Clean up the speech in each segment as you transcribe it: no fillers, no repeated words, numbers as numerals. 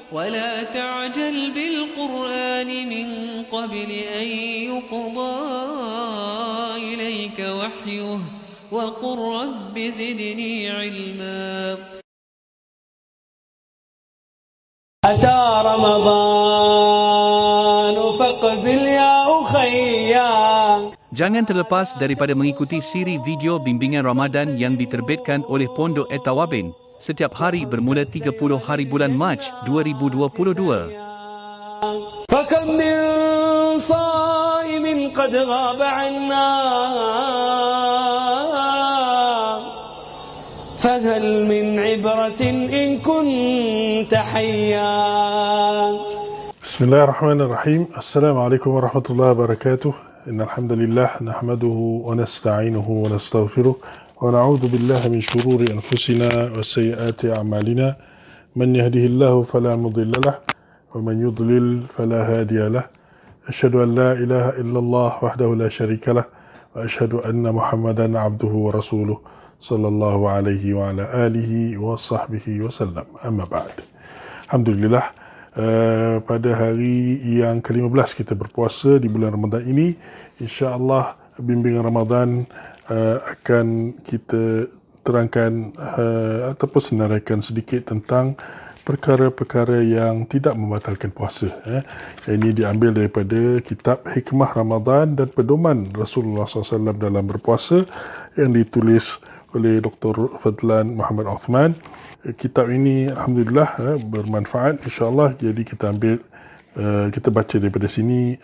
ولا تعجل بالقرآن من قبل أن يقضى إليك وحيه وقل رب زدني علما. أتى رمضان فاقبل يا أخيا. Jangan terlepas daripada mengikuti siri video bimbingan Ramadan yang diterbitkan oleh Pondok At-Tawabin setiap hari bermula 30 hari bulan Mac 2022. فكم من صائم قد غاب عنا فهل من عبرة إن كنت حيا. بسم الله الرحمن الرحيم. السلام عليكم ورحمة الله وبركاته. إن الحمد لله نحمده ونستعينه ونستغفره ونعوذ بالله من شرور أنفسنا وسيئات أعمالنا. من يهده الله فلا مضل له ومن يضلل فلا هادي له. أشهد أن لا إله إلا الله وحده لا شريك له وأشهد أن محمدا عبده ورسوله صلى الله عليه وعلى آله وصحبه وسلم. أما بعد. Alhamdulillah, pada hari yang ke-15 kita berpuasa di bulan Ramadan ini, insya-Allah bimbingan Ramadan akan kita terangkan ataupun senaraikan sedikit tentang perkara-perkara yang tidak membatalkan puasa. Ini diambil daripada kitab Hikmah Ramadan dan Pedoman Rasulullah SAW dalam berpuasa yang ditulis oleh Dr. Fadlan Muhammad Uthman. Kitab ini alhamdulillah bermanfaat insya-Allah, jadi kita ambil kita baca daripada sini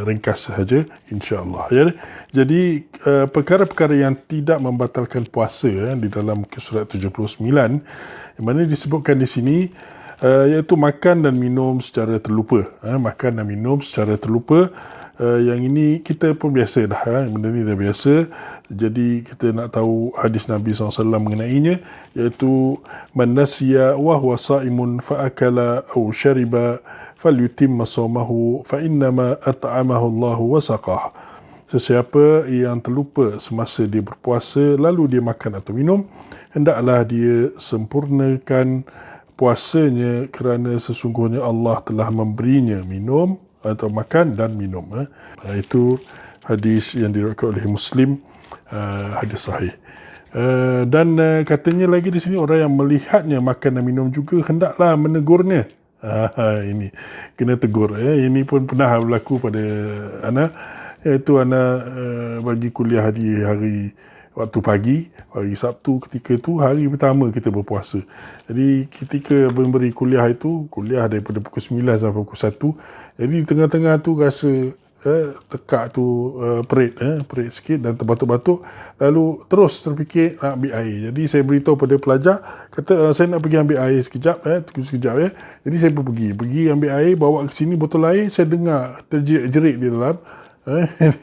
ringkas sahaja insya-Allah ya. Jadi perkara-perkara yang tidak membatalkan puasa di dalam surat 79 yang mana disebutkan di sini iaitu makan dan minum secara terlupa. Makan dan minum secara terlupa, yang ini kita pun biasa dah, benda ni dah biasa. Jadi kita nak tahu hadis Nabi SAW mengenainya, iaitu man nasiya wa huwa sa'imun fa akala aw syariba falyutimma shawmahu fa innama at'amahu Allah wa saqah. Sesiapa yang terlupa semasa dia berpuasa lalu dia makan atau minum, hendaklah dia sempurnakan puasanya kerana sesungguhnya Allah telah memberinya minum atau makan dan minum. Itu hadis yang diriwayatkan oleh Muslim, hadis sahih. Dan katanya lagi di sini, orang yang melihatnya makan dan minum juga hendaklah menegurnya. Ini kena tegur. Ini pun pernah berlaku pada anak, iaitu anak bagi kuliah di hari waktu pagi, hari Sabtu, ketika itu hari pertama kita berpuasa. Jadi ketika memberi kuliah itu, kuliah daripada pukul 9 sampai pukul 1. Jadi di tengah-tengah tu rasa tekak tu perit sikit dan terbatuk-batuk. Lalu terus terfikir nak ambil air. Jadi saya beritahu pada pelajar, kata saya nak pergi ambil air sekejap. Jadi saya pun pergi ambil air, bawa ke sini botol air. Saya dengar terjerit-jerit di dalam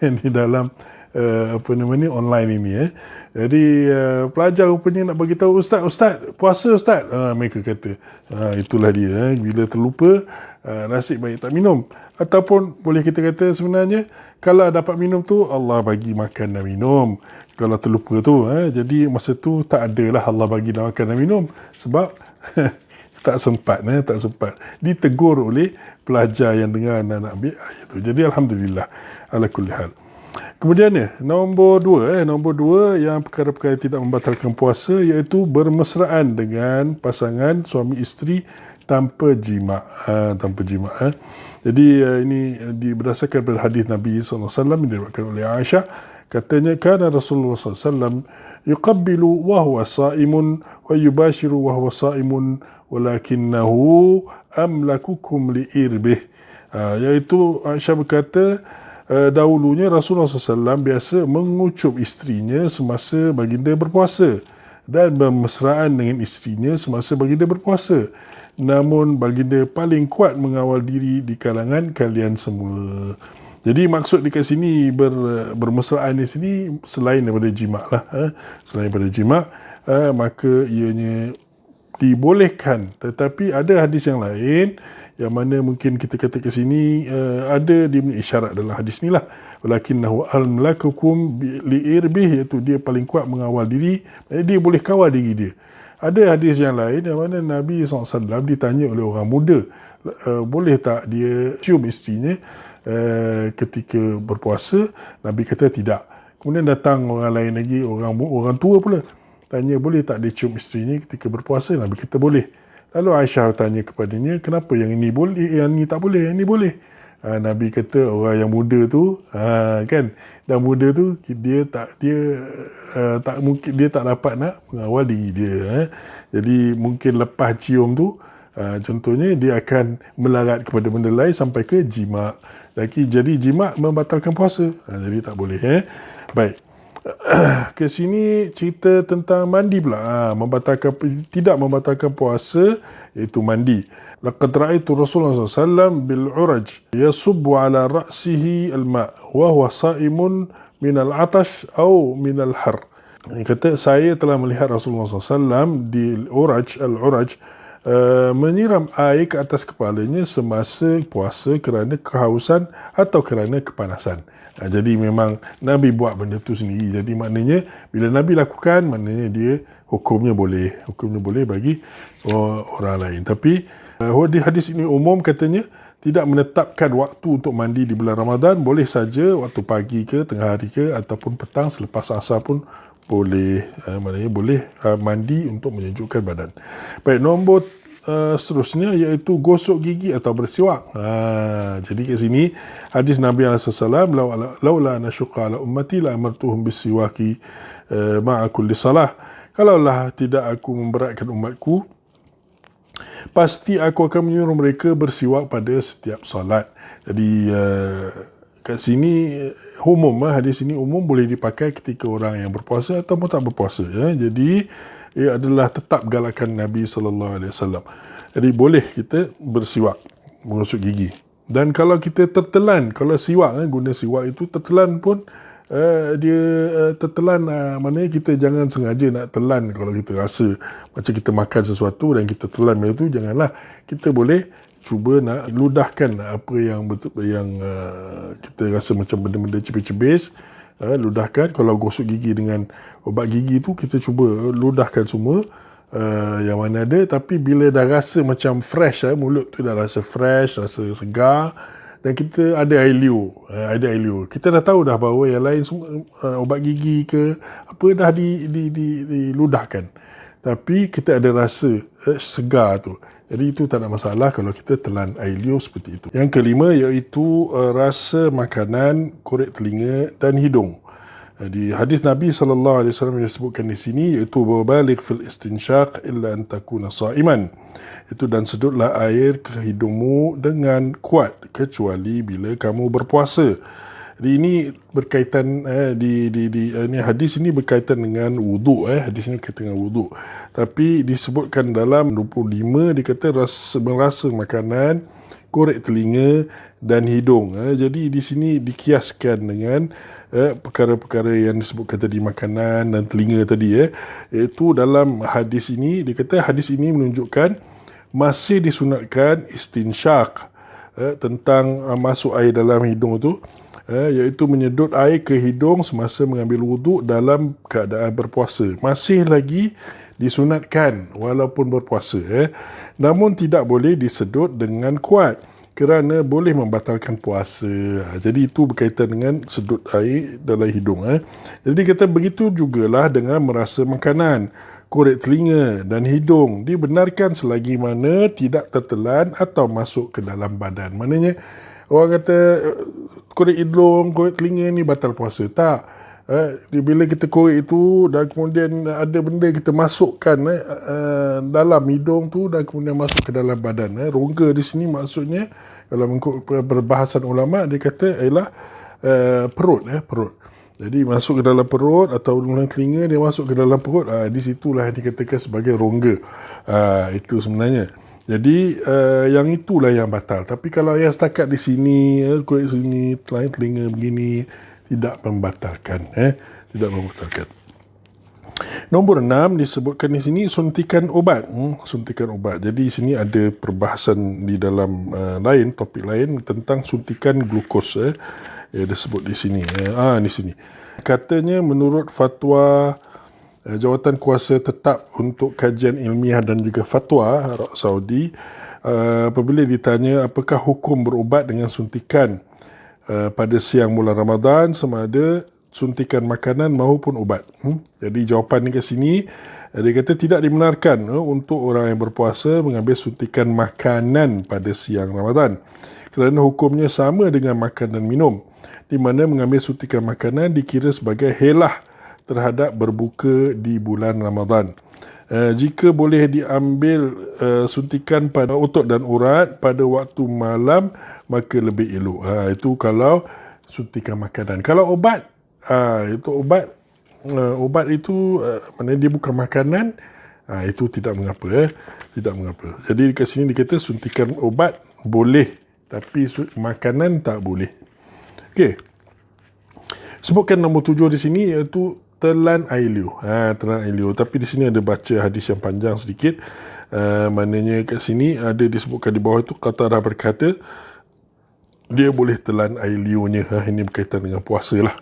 di dalam online ini. Jadi pelajar rupanya nak bagi tahu, Ustaz, puasa Ustaz. Mereka kata, itulah dia, bila terlupa nasib baik tak minum. Ataupun boleh kita kata sebenarnya kalau dapat minum tu Allah bagi makan dan minum. Kalau terlupa tu, jadi masa tu tak adalah Allah bagi makan dan minum, sebab tak sempat. Ditegur oleh pelajar yang dengar anak ambil ayat tu. Jadi alhamdulillah ala kulli hal. Kemudian nombor dua yang perkara-perkara tidak membatalkan puasa, iaitu bermesraan dengan pasangan suami isteri tanpa jima'. Jadi ini berdasarkan pada hadis Nabi SAW yang diriwayatkan oleh Aisyah. Katanya, kana Rasulullah SAW yuqabbilu wa huwa sa'imun wa yubashiru wa huwa sa'imun walakinnahu amlakukum li'irbih. Iaitu Aisyah berkata, dahulunya Rasulullah SAW biasa mengucup isterinya semasa baginda berpuasa dan bermesraan dengan isterinya semasa baginda berpuasa. Namun baginda paling kuat mengawal diri di kalangan kalian semua. Jadi maksud dekat sini bermesraan di sini selain daripada jima' lah. Selain daripada jima', maka ianya dibolehkan. Tetapi ada hadis yang lain yang mana mungkin kita kata ke sini ada dia punya isyarat dalam hadis ni lah. Walakinnahu al-malakukum li'irbih, iaitu dia paling kuat mengawal diri, dia boleh kawal diri dia. Ada hadis yang lain yang mana Nabi SAW ditanya oleh orang muda, boleh tak dia cium isterinya ketika berpuasa? Nabi kata tidak. Kemudian datang orang lain lagi, orang tua pula, tanya boleh tak dia cium isterinya ketika berpuasa? Nabi kata boleh. Lalu Aisyah tanya kepadanya, kenapa yang ini boleh, yang ini tak boleh, yang ini boleh? Nabi kata orang yang muda tu kan, dan muda tu dia tak mungkin, dia tak dapat nak mengawal diri dia. Jadi mungkin lepas cium tu contohnya dia akan melarat kepada benda lain sampai ke jima. Jadi jima membatalkan puasa. Jadi tak boleh. Baik. Ke sini cerita tentang mandi pula. Tidak membatalkan puasa, iaitu mandi. Laqad ra'aitu Rasulullah SAW bil uraj yasubbu ala ra'sihi al-ma' wa huwa sa'imun min al-atash atau min al-har. Kata, saya telah melihat Rasulullah SAW di al-uraj menyiram air ke atas kepalanya semasa puasa kerana kehausan atau kerana kepanasan. Jadi memang Nabi buat benda tu sendiri. Jadi maknanya bila Nabi lakukan, maknanya dia hukumnya boleh bagi orang lain. Tapi di hadis ini umum, katanya tidak menetapkan waktu untuk mandi di bulan Ramadan. Boleh saja waktu pagi ke, tengah hari ke, ataupun petang selepas asar pun boleh. Maknanya boleh mandi untuk menyejukkan badan. Baik, nombor seterusnya iaitu gosok gigi atau bersiwak. Jadi kat sini hadis Nabi SAW, laula ana syuqa ala ummati la amartuhum bisiwaki ma'a kulli salah. Kalaulah tidak aku memberatkan umatku, pasti aku akan menyuruh mereka bersiwak pada setiap solat. Jadi kat sini umum, hadis ini umum, boleh dipakai ketika orang yang berpuasa ataupun tak berpuasa. Jadi ia adalah tetap galakan Nabi SAW. Jadi boleh kita bersiwak, mengusuk gigi. Dan kalau kita tertelan, kalau siwak, guna siwak itu tertelan pun, dia tertelan, maknanya kita jangan sengaja nak telan. Kalau kita rasa macam kita makan sesuatu dan kita telan itu, janganlah. Kita boleh cuba nak ludahkan apa yang kita rasa macam benda-benda cepis-cepis, ludahkan. Kalau gosok gigi dengan ubat gigi tu, kita cuba ludahkan semua yang mana ada. Tapi bila dah rasa macam fresh, mulut tu dah rasa fresh, rasa segar, dan kita ada air liur, kita dah tahu dah bahawa yang lain semua, ubat gigi ke apa dah diludahkan, tapi kita ada rasa segar tu. Jadi itu tak ada masalah kalau kita telan air liur seperti itu. Yang kelima iaitu rasa makanan, korek telinga dan hidung. Di hadis Nabi SAW yang disebutkan di sini iaitu baligh fil istinsyaq illa an takuna sha'iman. Itu, dan sedutlah air ke hidungmu dengan kuat kecuali bila kamu berpuasa. Jadi ini berkaitan ini hadis ini berkaitan dengan wuduk. Hadis ini berkaitan dengan wuduk. Tapi disebutkan dalam 25 dikata merasa makanan, korek telinga dan hidung. Jadi di sini dikiaskan dengan perkara-perkara yang disebutkan tadi, makanan dan telinga tadi. Iaitu dalam hadis ini dikata hadis ini menunjukkan masih disunatkan istinsyaq, tentang masuk air dalam hidung tu, iaitu menyedut air ke hidung semasa mengambil wuduk dalam keadaan berpuasa. Masih lagi disunatkan walaupun berpuasa. Namun tidak boleh disedut dengan kuat kerana boleh membatalkan puasa. Jadi itu berkaitan dengan sedut air dalam hidung. Jadi kata begitu jugalah dengan merasa makanan, korek telinga dan hidung, dibenarkan selagi mana tidak tertelan atau masuk ke dalam badan. Maknanya orang kata korek hidung, korek telinga ni batal puasa. Tak. Bila kita korek itu dan kemudian ada benda kita masukkan dalam hidung tu dan kemudian masuk ke dalam badan. Rongga di sini maksudnya, kalau mengikut perbahasan ulama, dia kata ialah perut. Jadi masuk ke dalam perut atau dalam telinga, dia masuk ke dalam perut. Di situlah dikatakan sebagai rongga. Itu sebenarnya. Jadi yang itulah yang batal. Tapi kalau yang setakat di sini, korek sini, telinga begini, tidak membatalkan. Tidak membatalkan. Nombor 6 disebutkan di sini suntikan obat. Suntikan obat. Jadi di sini ada perbahasan di dalam topik lain tentang suntikan glukos. Disebut di sini. Di sini. Katanya menurut fatwa Jawatan Kuasa Tetap untuk Kajian Ilmiah dan juga Fatwa Arab Saudi, apabila ditanya apakah hukum berubat dengan suntikan pada siang bulan Ramadan, sama ada suntikan makanan maupun ubat. Jadi jawapan kat sini, dia kata tidak dibenarkan untuk orang yang berpuasa mengambil suntikan makanan pada siang Ramadan, kerana hukumnya sama dengan makan dan minum, di mana mengambil suntikan makanan dikira sebagai helah terhadap berbuka di bulan Ramadan. Jika boleh diambil suntikan pada otot dan urat pada waktu malam, maka lebih elok. Itu kalau suntikan makanan. Kalau obat, itu obat itu mana dia bukan makanan, itu tidak mengapa. Tidak mengapa. Jadi kat sini dikata suntikan obat boleh, tapi makanan tak boleh. Okey. Sebutkan nombor 7 di sini, iaitu telan air liur. Telan air liur. Tapi di sini ada baca hadis yang panjang sedikit. Maknanya kat sini ada disebutkan di bawah itu, Qatadah berkata, dia boleh telan air liurnya. Ini berkaitan dengan puasa lah.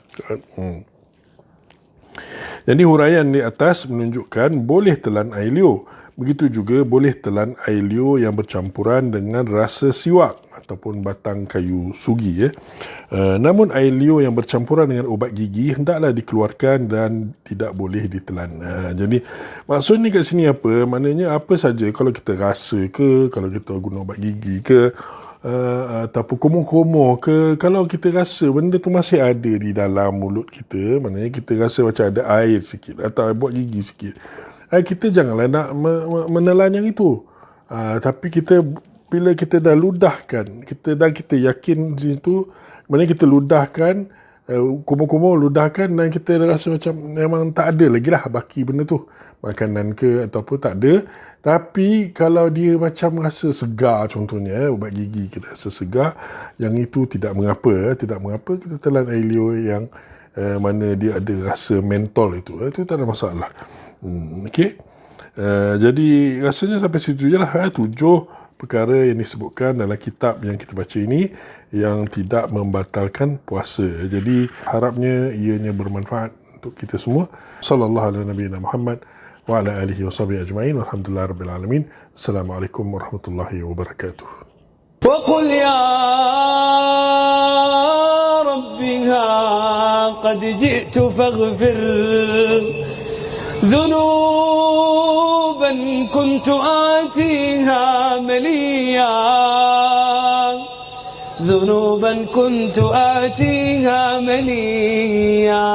Jadi huraian di atas menunjukkan boleh telan air liur. Begitu juga boleh telan air liur yang bercampuran dengan rasa siwak ataupun batang kayu sugi. Namun air liur yang bercampuran dengan ubat gigi hendaklah dikeluarkan dan tidak boleh ditelan. Jadi maksudnya kat sini apa? Maknanya apa saja, kalau kita rasa ke, kalau kita guna ubat gigi ke, ataupun kumur-kumur ke, kalau kita rasa benda tu masih ada di dalam mulut kita, maknanya kita rasa macam ada air sikit atau buat gigi sikit, kita janganlah nak menelan yang itu. Tapi bila kita dah ludahkan, kita yakin di situ, maknanya kita ludahkan, kumur-kumur ludahkan, dan kita rasa macam memang tak ada lagi lah baki benda tu, makanan ke ataupun tak ada. Tapi kalau dia macam rasa segar, contohnya ubat gigi kita rasa segar, yang itu tidak mengapa. Tidak mengapa kita telan air liur yang mana dia ada rasa mentol itu tak ada masalah. Okey. Jadi rasanya sampai situ je lah. 7 perkara yang disebutkan dalam kitab yang kita baca ini yang tidak membatalkan puasa. Jadi harapnya ianya bermanfaat untuk kita semua. Sallallahu alaihi nabiyina Muhammad wa ala alihi wa sahbihi ajma'in. Walhamdulillahi rabbil alamin. Assalamualaikum warahmatullahi wabarakatuh. وقل يا ربها قد جئت فاغفر ذنوبا كنت آتيها مليا ذنوبا كنت آتيها مليا